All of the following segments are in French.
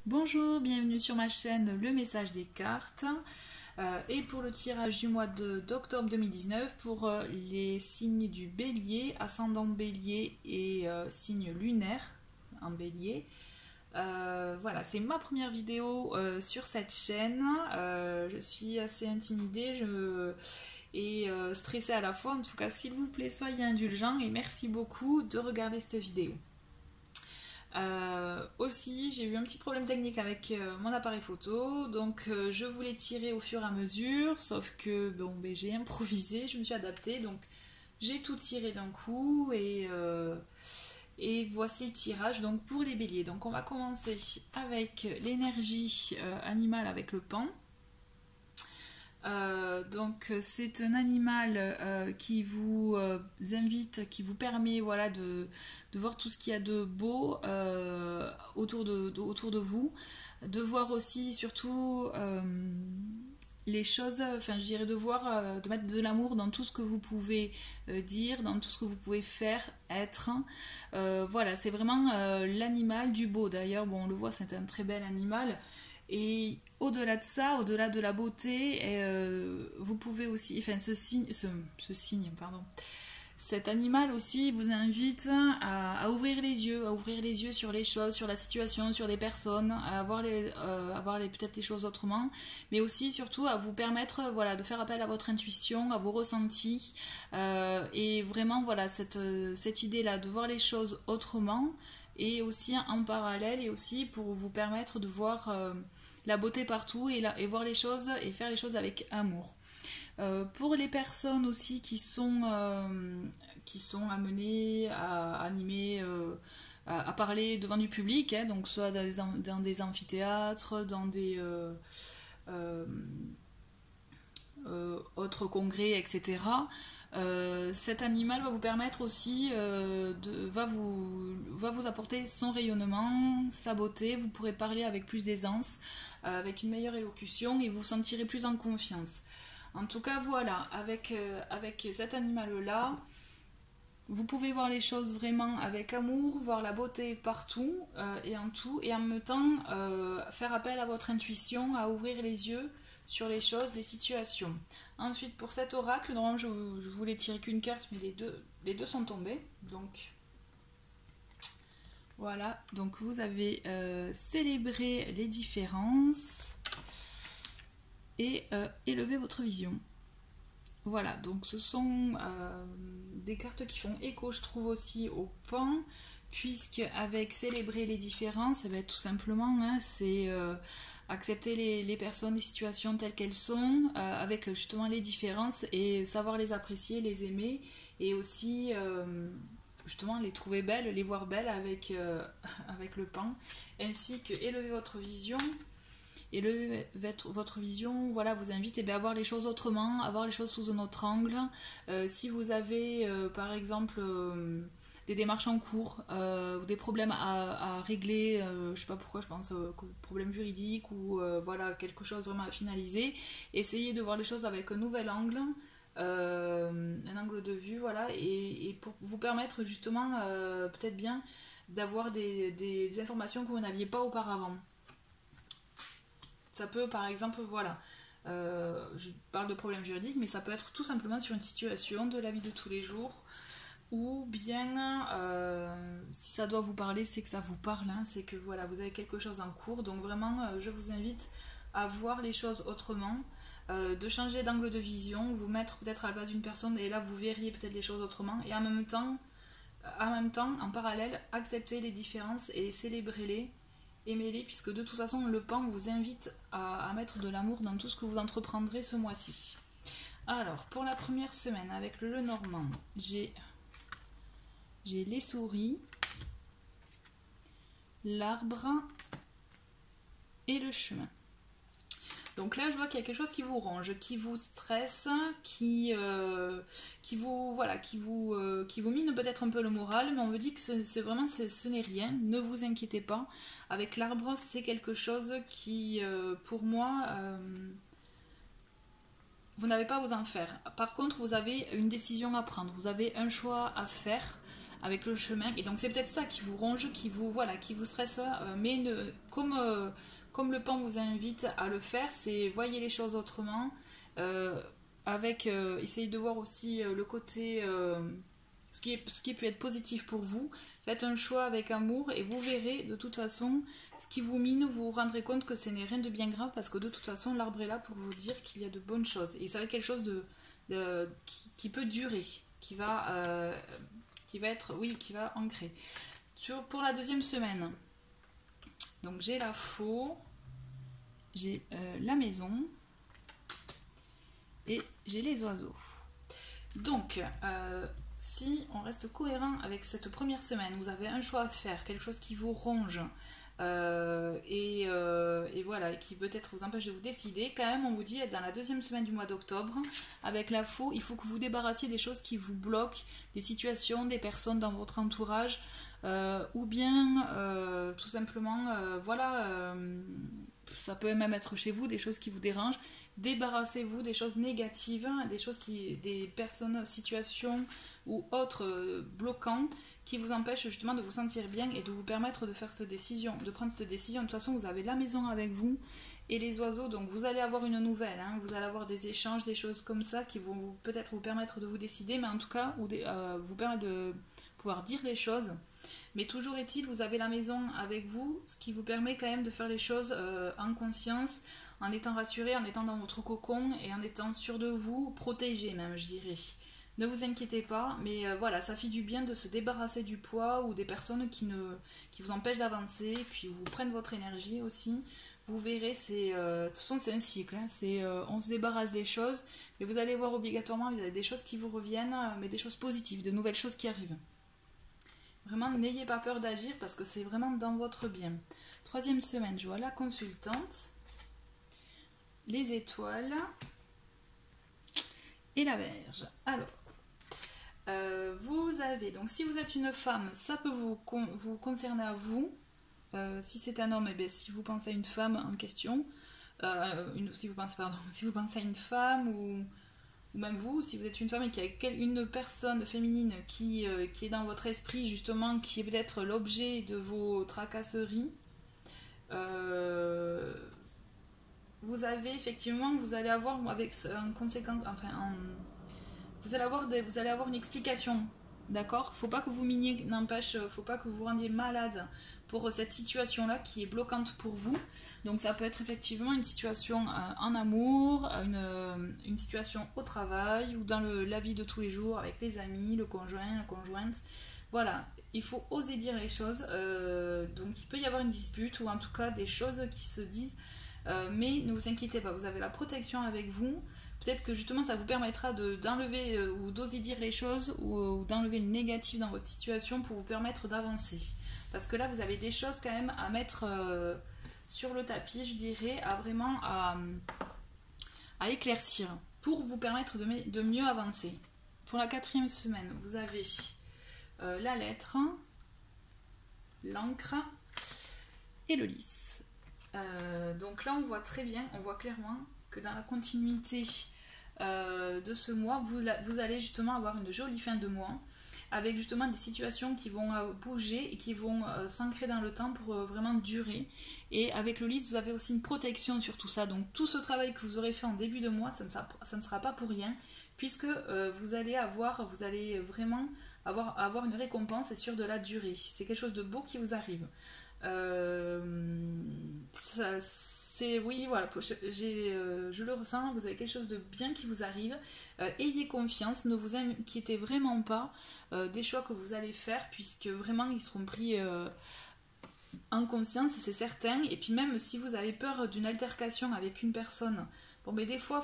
Bonjour, bienvenue sur ma chaîne Le Message des Cartes. Et pour le tirage du mois d'octobre 2019 pour les signes du Bélier, ascendant Bélier et signe lunaire en Bélier. Voilà, c'est ma première vidéo sur cette chaîne. Je suis assez intimidée et stressée à la fois. En tout cas, s'il vous plaît, soyez indulgents et merci beaucoup de regarder cette vidéo. Aussi, j'ai eu un petit problème technique avec mon appareil photo, donc je voulais tirer au fur et à mesure, sauf que bon, j'ai improvisé, je me suis adaptée, donc j'ai tout tiré d'un coup et voici le tirage donc pour les béliers. Donc on va commencer avec l'énergie animale avec le pan. Donc c'est un animal qui vous invite, qui vous permet voilà, de voir tout ce qu'il y a de beau autour de vous, de voir aussi surtout les choses, enfin je dirais de voir, de mettre de l'amour dans tout ce que vous pouvez dire, dans tout ce que vous pouvez faire, être. Voilà, c'est vraiment l'animal du beau. D'ailleurs, bon, on le voit, c'est un très bel animal. Et au-delà de ça, au-delà de la beauté, vous pouvez aussi, enfin ce signe, pardon, cet animal aussi vous invite à ouvrir les yeux sur les choses, sur la situation, sur les personnes, à voir peut-être les choses autrement, mais aussi surtout à vous permettre voilà, de faire appel à votre intuition, à vos ressentis, et vraiment voilà cette idée-là de voir les choses autrement, et aussi en parallèle, et aussi pour vous permettre de voir la beauté partout et voir les choses et faire les choses avec amour. Pour les personnes aussi qui sont amenées à animer, à parler devant du public, hein, donc soit dans des amphithéâtres, dans des autres congrès, etc. Cet animal va vous permettre aussi, va vous apporter son rayonnement, sa beauté. Vous pourrez parler avec plus d'aisance, avec une meilleure élocution et vous vous sentirez plus en confiance. En tout cas, voilà, avec cet animal-là, vous pouvez voir les choses vraiment avec amour, voir la beauté partout et en tout, et en même temps faire appel à votre intuition, à ouvrir les yeux sur les choses, les situations. Ensuite, pour cet oracle, normalement je voulais tirer qu'une carte, mais les deux sont tombés. Donc voilà, donc vous avez célébré les différences et élevé votre vision. Voilà, donc ce sont des cartes qui font écho, je trouve, aussi au pan, puisque avec célébrer les différences, tout simplement, hein, c'est accepter les personnes, les situations telles qu'elles sont, avec justement les différences, et savoir les apprécier, les aimer, et aussi justement les trouver belles, les voir belles avec le pan, ainsi que élever votre vision. Et votre vision voilà, vous invite à voir les choses autrement, à voir les choses sous un autre angle. Si vous avez par exemple des démarches en cours, ou des problèmes à régler, je sais pas pourquoi, je pense problèmes juridiques ou voilà, quelque chose vraiment à finaliser, essayez de voir les choses avec un nouvel angle, un angle de vue, voilà, et pour vous permettre justement peut-être bien d'avoir des informations que vous n'aviez pas auparavant. Ça peut par exemple, voilà, je parle de problèmes juridiques, mais ça peut être tout simplement sur une situation de la vie de tous les jours, ou bien si ça doit vous parler, c'est que ça vous parle, hein, c'est que voilà, vous avez quelque chose en cours, donc vraiment je vous invite à voir les choses autrement, de changer d'angle de vision, vous mettre peut-être à la place d'une personne, et là vous verriez peut-être les choses autrement, et en même temps, en parallèle, accepter les différences et célébrer-les, aimez-les, puisque de toute façon le pan vous invite à mettre de l'amour dans tout ce que vous entreprendrez ce mois-ci. Alors pour la première semaine avec le Lenormand, j'ai les souris, l'arbre et le chemin. Donc là je vois qu'il y a quelque chose qui vous ronge, qui vous stresse, qui vous mine peut-être un peu le moral, mais on me dit que ce n'est rien, ne vous inquiétez pas. Avec l'arbre, c'est quelque chose qui pour moi vous n'avez pas à vous en faire. Par contre, vous avez une décision à prendre, vous avez un choix à faire avec le chemin. Et donc c'est peut-être ça qui vous ronge, qui vous, voilà, qui vous stresse, mais comme le pan vous invite à le faire, c'est voyez les choses autrement, essayez de voir aussi le côté, ce qui peut être positif pour vous. Faites un choix avec amour et vous verrez de toute façon ce qui vous mine, vous vous rendrez compte que ce n'est rien de bien grave parce que de toute façon l'arbre est là pour vous dire qu'il y a de bonnes choses. Et ça va être quelque chose qui peut durer, qui va être, oui, qui va ancrer. Pour la deuxième semaine, donc j'ai la faux, j'ai la maison et j'ai les oiseaux. Donc, si on reste cohérent avec cette première semaine, vous avez un choix à faire, quelque chose qui vous ronge et voilà, qui peut-être vous empêche de vous décider, quand même on vous dit dans la deuxième semaine du mois d'octobre, avec la faux, il faut que vous débarrassiez des choses qui vous bloquent, des situations, des personnes dans votre entourage, ou bien tout simplement, voilà, ça peut même être chez vous, des choses qui vous dérangent. Débarrassez-vous des choses négatives, des personnes, situations ou autres bloquants qui vous empêchent justement de vous sentir bien et de vous permettre de faire cette décision, de prendre cette décision. De toute façon, vous avez la maison avec vous et les oiseaux, donc vous allez avoir une nouvelle, hein, vous allez avoir des échanges, des choses comme ça qui vont peut-être vous permettre de vous décider, mais en tout cas, vous permettre de pouvoir dire les choses. Mais toujours est-il, vous avez la maison avec vous, ce qui vous permet quand même de faire les choses en conscience, en étant rassuré, en étant dans votre cocon et en étant sûr de vous, protégé même, je dirais. Ne vous inquiétez pas, mais voilà, ça fait du bien de se débarrasser du poids ou des personnes qui vous empêchent d'avancer, puis vous prennent votre énergie aussi. Vous verrez, c'est un cycle, hein, on se débarrasse des choses, mais vous allez voir obligatoirement, il y a des choses qui vous reviennent, mais des choses positives, de nouvelles choses qui arrivent. Vraiment, n'ayez pas peur d'agir parce que c'est vraiment dans votre bien. Troisième semaine, je vois la consultante, les étoiles et la Vierge. Alors, vous avez, donc si vous êtes une femme, ça peut vous concerner à vous. Si c'est un homme, eh bien, si vous pensez à une femme en question, si vous pensez à une femme ou même vous, si vous êtes une femme et qu'il y a une personne féminine qui est dans votre esprit justement, qui est peut-être l'objet de vos tracasseries, vous avez effectivement, vous allez avoir avec en conséquence, vous allez avoir une explication, d'accord? Faut pas que vous miniez, n'empêche, faut pas que vous vous rendiez malade pour cette situation-là qui est bloquante pour vous. Donc ça peut être effectivement une situation en amour, une situation au travail ou dans la vie de tous les jours avec les amis, le conjoint, la conjointe. Voilà, il faut oser dire les choses. Donc il peut y avoir une dispute ou en tout cas des choses qui se disent. Mais ne vous inquiétez pas, vous avez la protection avec vous. Peut-être que justement ça vous permettra d'enlever ou d'oser dire les choses ou d'enlever le négatif dans votre situation pour vous permettre d'avancer. Parce que là vous avez des choses quand même à mettre sur le tapis, je dirais, à éclaircir pour vous permettre de mieux avancer. Pour la quatrième semaine, vous avez la lettre, l'encre et le lys. Donc là on voit très bien, on voit clairement que dans la continuité de ce mois, vous allez justement avoir une jolie fin de mois avec justement des situations qui vont bouger et qui vont s'ancrer dans le temps pour vraiment durer. Et avec le lys, vous avez aussi une protection sur tout ça. Donc tout ce travail que vous aurez fait en début de mois, ça ne sera pas pour rien, puisque vous allez vraiment avoir une récompense et sur de la durée. C'est quelque chose de beau qui vous arrive. Oui, voilà, je le ressens, vous avez quelque chose de bien qui vous arrive. Ayez confiance, ne vous inquiétez vraiment pas des choix que vous allez faire, puisque vraiment ils seront pris en conscience, c'est certain. Et puis même si vous avez peur d'une altercation avec une personne, bon, mais des fois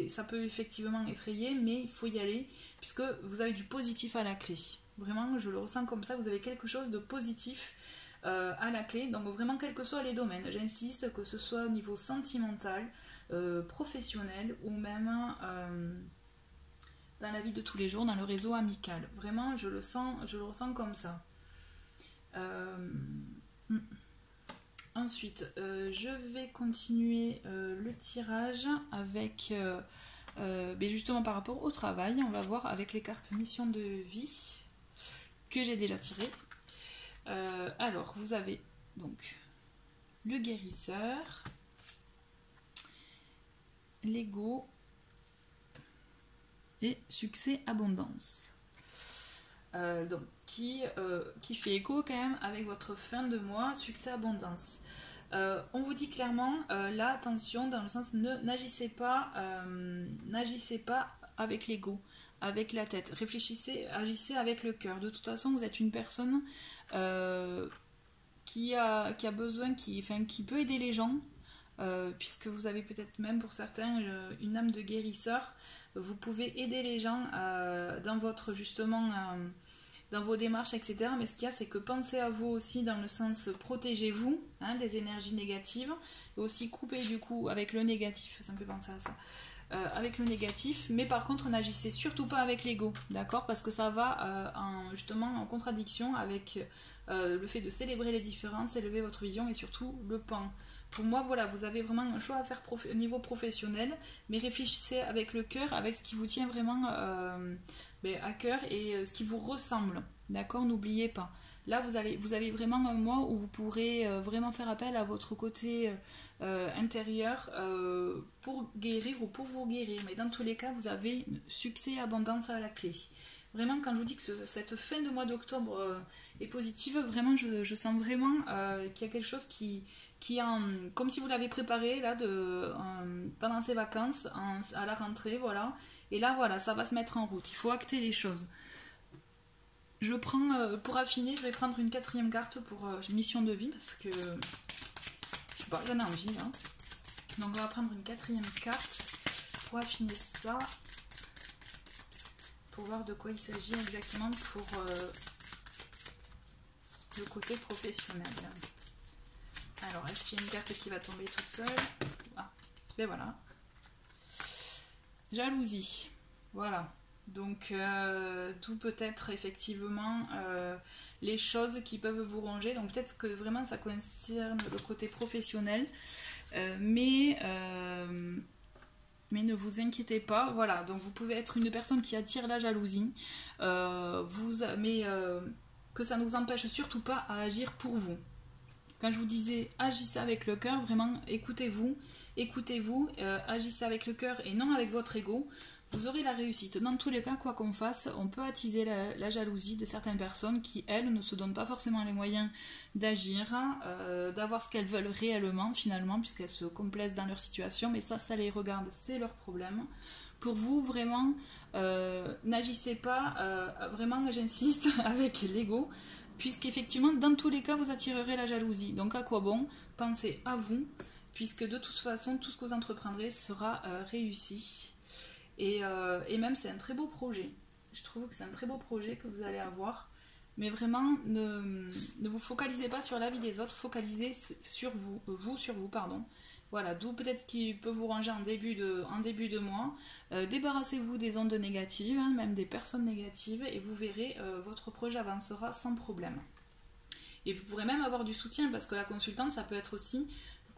ça peut effectivement effrayer, mais il faut y aller, puisque vous avez du positif à la clé. Vraiment, je le ressens comme ça, vous avez quelque chose de positif à la clé, donc vraiment quels que soient les domaines, j'insiste, que ce soit au niveau sentimental, professionnel ou même dans la vie de tous les jours, dans le réseau amical. Vraiment, je le ressens comme ça. Ensuite, je vais continuer le tirage avec Mais justement par rapport au travail, on va voir avec les cartes mission de vie que j'ai déjà tirées. Alors, vous avez donc le guérisseur, l'ego et succès abondance. Donc qui fait écho quand même avec votre fin de mois, succès abondance. On vous dit clairement, là attention, dans le sens n'agissez pas avec l'ego, avec la tête. Réfléchissez, agissez avec le cœur. De toute façon, vous êtes une personne qui a besoin, qui peut aider les gens, puisque vous avez peut-être même pour certains une âme de guérisseur. Vous pouvez aider les gens dans votre justement dans vos démarches, etc. Mais ce qu'il y a, c'est que pensez à vous aussi dans le sens protégez-vous des énergies négatives, et aussi coupez du coup avec le négatif, ça me fait penser à ça. Avec le négatif, mais par contre n'agissez surtout pas avec l'ego, d'accord, parce que ça va justement en contradiction avec le fait de célébrer les différences, élever votre vision et surtout le pan. Pour moi, voilà, vous avez vraiment un choix à faire au niveau professionnel, mais réfléchissez avec le cœur, avec ce qui vous tient vraiment à cœur et ce qui vous ressemble, d'accord, n'oubliez pas. Là, vous avez vraiment un mois où vous pourrez vraiment faire appel à votre côté intérieur pour guérir ou pour vous guérir. Mais dans tous les cas, vous avez succès et abondance à la clé. Vraiment, quand je vous dis que cette fin de mois d'octobre est positive, vraiment, je sens vraiment qu'il y a quelque chose qui comme si vous l'avez préparé là, pendant ces vacances, à la rentrée, voilà. Et là, voilà, ça va se mettre en route. Il faut acter les choses. Je prends, pour affiner, je vais prendre une 4e carte pour mission de vie, parce que j'en ai envie là. Donc on va prendre une 4e carte pour affiner ça, pour voir de quoi il s'agit exactement pour le côté professionnel. Alors, est-ce qu'il y a une carte qui va tomber toute seule? Ben voilà. Jalousie. Voilà. Donc, tout peut être effectivement les choses qui peuvent vous ronger. Donc, peut-être que vraiment ça concerne le côté professionnel. Mais ne vous inquiétez pas. Voilà. Donc, vous pouvez être une personne qui attire la jalousie. Mais que ça ne vous empêche surtout pas à agir pour vous. Quand je vous disais agissez avec le cœur, vraiment écoutez-vous, agissez avec le cœur et non avec votre ego, vous aurez la réussite. Dans tous les cas, quoi qu'on fasse, on peut attiser la jalousie de certaines personnes qui, elles, ne se donnent pas forcément les moyens d'agir, d'avoir ce qu'elles veulent réellement finalement, puisqu'elles se complaisent dans leur situation, mais ça les regarde, c'est leur problème. Pour vous, vraiment, n'agissez pas, vraiment, j'insiste, avec l'ego, puisqu'effectivement, dans tous les cas, vous attirerez la jalousie. Donc à quoi bon? Pensez à vous, puisque de toute façon, tout ce que vous entreprendrez sera réussi. Et même, c'est un très beau projet. Je trouve que c'est un très beau projet que vous allez avoir. Mais vraiment, ne vous focalisez pas sur la vie des autres, focalisez sur vous, pardon. Voilà, d'où peut-être ce qui peut vous ranger en début de mois. Débarrassez-vous des ondes négatives, même des personnes négatives, et vous verrez, votre projet avancera sans problème. Et vous pourrez même avoir du soutien, parce que la consultante, ça peut être aussi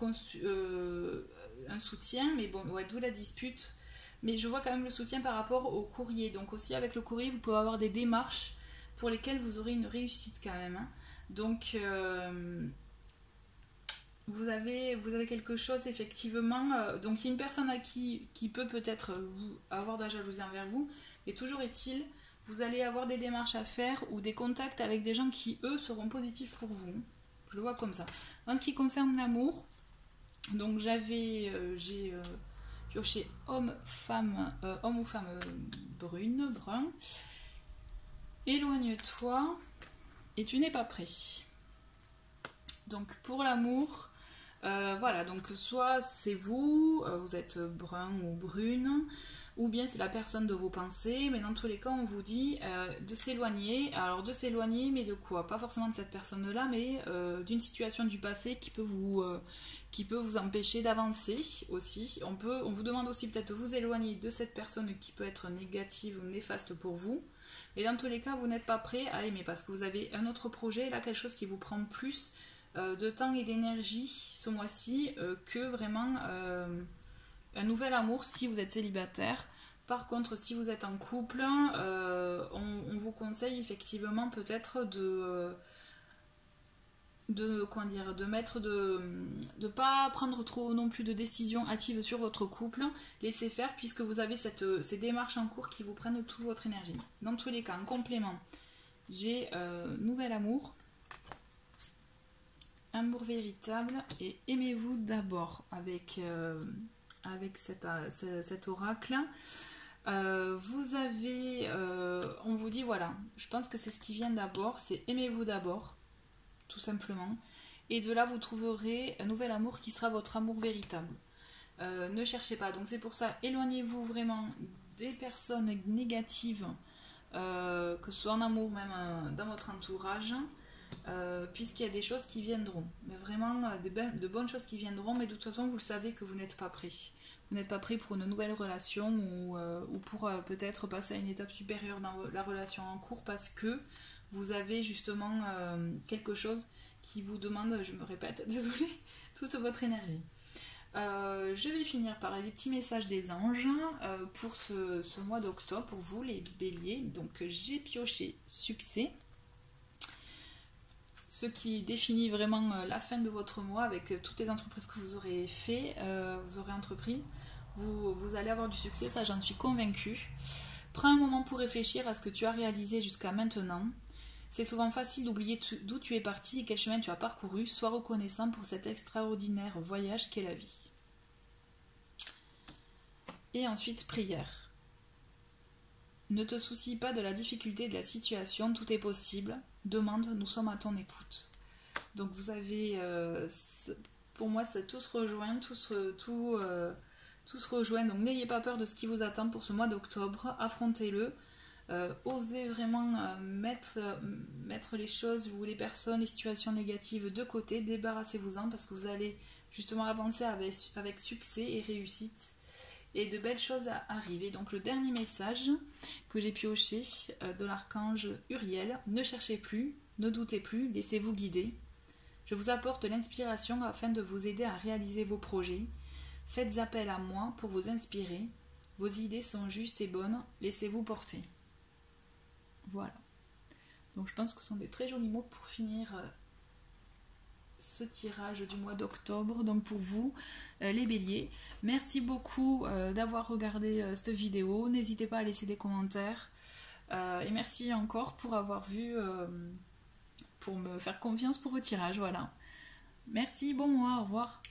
un soutien, mais bon, ouais, d'où la dispute. Mais je vois quand même le soutien par rapport au courrier. Donc aussi avec le courrier, vous pouvez avoir des démarches pour lesquelles vous aurez une réussite quand même. Donc... Vous avez quelque chose effectivement, donc il y a une personne à qui peut peut-être avoir de la jalousie envers vous, et toujours est-il, vous allez avoir des démarches à faire ou des contacts avec des gens qui eux seront positifs pour vous. Je le vois comme ça. En ce qui concerne l'amour, donc j'ai pioché homme ou femme brun. Éloigne-toi et tu n'es pas prêt. Donc pour l'amour, voilà, donc soit c'est vous êtes brun ou brune, ou bien c'est la personne de vos pensées, mais dans tous les cas on vous dit de s'éloigner. Alors de s'éloigner, mais de quoi? Pas forcément de cette personne-là, mais d'une situation du passé qui peut vous empêcher d'avancer aussi. On vous demande aussi peut-être de vous éloigner de cette personne qui peut être négative ou néfaste pour vous. Et dans tous les cas, vous n'êtes pas prêt à aimer parce que vous avez un autre projet, là quelque chose qui vous prend plus de temps et d'énergie ce mois-ci que vraiment un nouvel amour si vous êtes célibataire. Par contre, si vous êtes en couple, on vous conseille effectivement peut-être de pas prendre trop non plus de décisions hâtives sur votre couple, laissez faire puisque vous avez ces démarches en cours qui vous prennent toute votre énergie. Dans tous les cas, en complément, j'ai nouvel amour, amour véritable et aimez-vous d'abord avec cet oracle. Vous avez, on vous dit voilà, je pense que c'est ce qui vient d'abord, c'est aimez-vous d'abord, tout simplement. Et de là, vous trouverez un nouvel amour qui sera votre amour véritable. Ne cherchez pas. Donc c'est pour ça, éloignez-vous vraiment des personnes négatives, que ce soit en amour, même dans votre entourage, puisqu'il y a des choses qui viendront. Mais vraiment, de bonnes choses qui viendront, mais de toute façon, vous le savez que vous n'êtes pas prêt. Vous n'êtes pas prêt pour une nouvelle relation ou pour peut-être passer à une étape supérieure dans la relation en cours parce que vous avez justement quelque chose qui vous demande, je me répète, désolée, toute votre énergie. Je vais finir par les petits messages des anges pour ce mois d'octobre, pour vous les béliers. Donc j'ai pioché succès, ce qui définit vraiment la fin de votre mois avec toutes les entreprises que vous aurez fait, vous aurez entreprises. Vous allez avoir du succès, ça j'en suis convaincue. Prends un moment pour réfléchir à ce que tu as réalisé jusqu'à maintenant. C'est souvent facile d'oublier d'où tu es parti et quel chemin tu as parcouru. Sois reconnaissant pour cet extraordinaire voyage qu'est la vie. Et ensuite, prière. Ne te soucie pas de la difficulté de la situation, tout est possible. Demande, nous sommes à ton écoute. Donc vous avez, pour moi, tout se rejoint, tout se rejoint. Donc n'ayez pas peur de ce qui vous attend pour ce mois d'octobre. Affrontez-le. Osez vraiment mettre les choses ou les personnes, les situations négatives de côté, débarrassez-vous-en parce que vous allez justement avancer avec succès et réussite et de belles choses arriver. Donc le dernier message que j'ai pioché de l'archange Uriel, ne cherchez plus, ne doutez plus, laissez-vous guider. Je vous apporte l'inspiration afin de vous aider à réaliser vos projets. Faites appel à moi pour vous inspirer. Vos idées sont justes et bonnes, laissez-vous porter. Voilà. Donc je pense que ce sont des très jolis mots pour finir ce tirage du mois d'octobre. Donc pour vous, les béliers, merci beaucoup d'avoir regardé cette vidéo. N'hésitez pas à laisser des commentaires. Et merci encore pour avoir vu, pour me faire confiance pour le tirage. Voilà. Merci, bon mois, au revoir.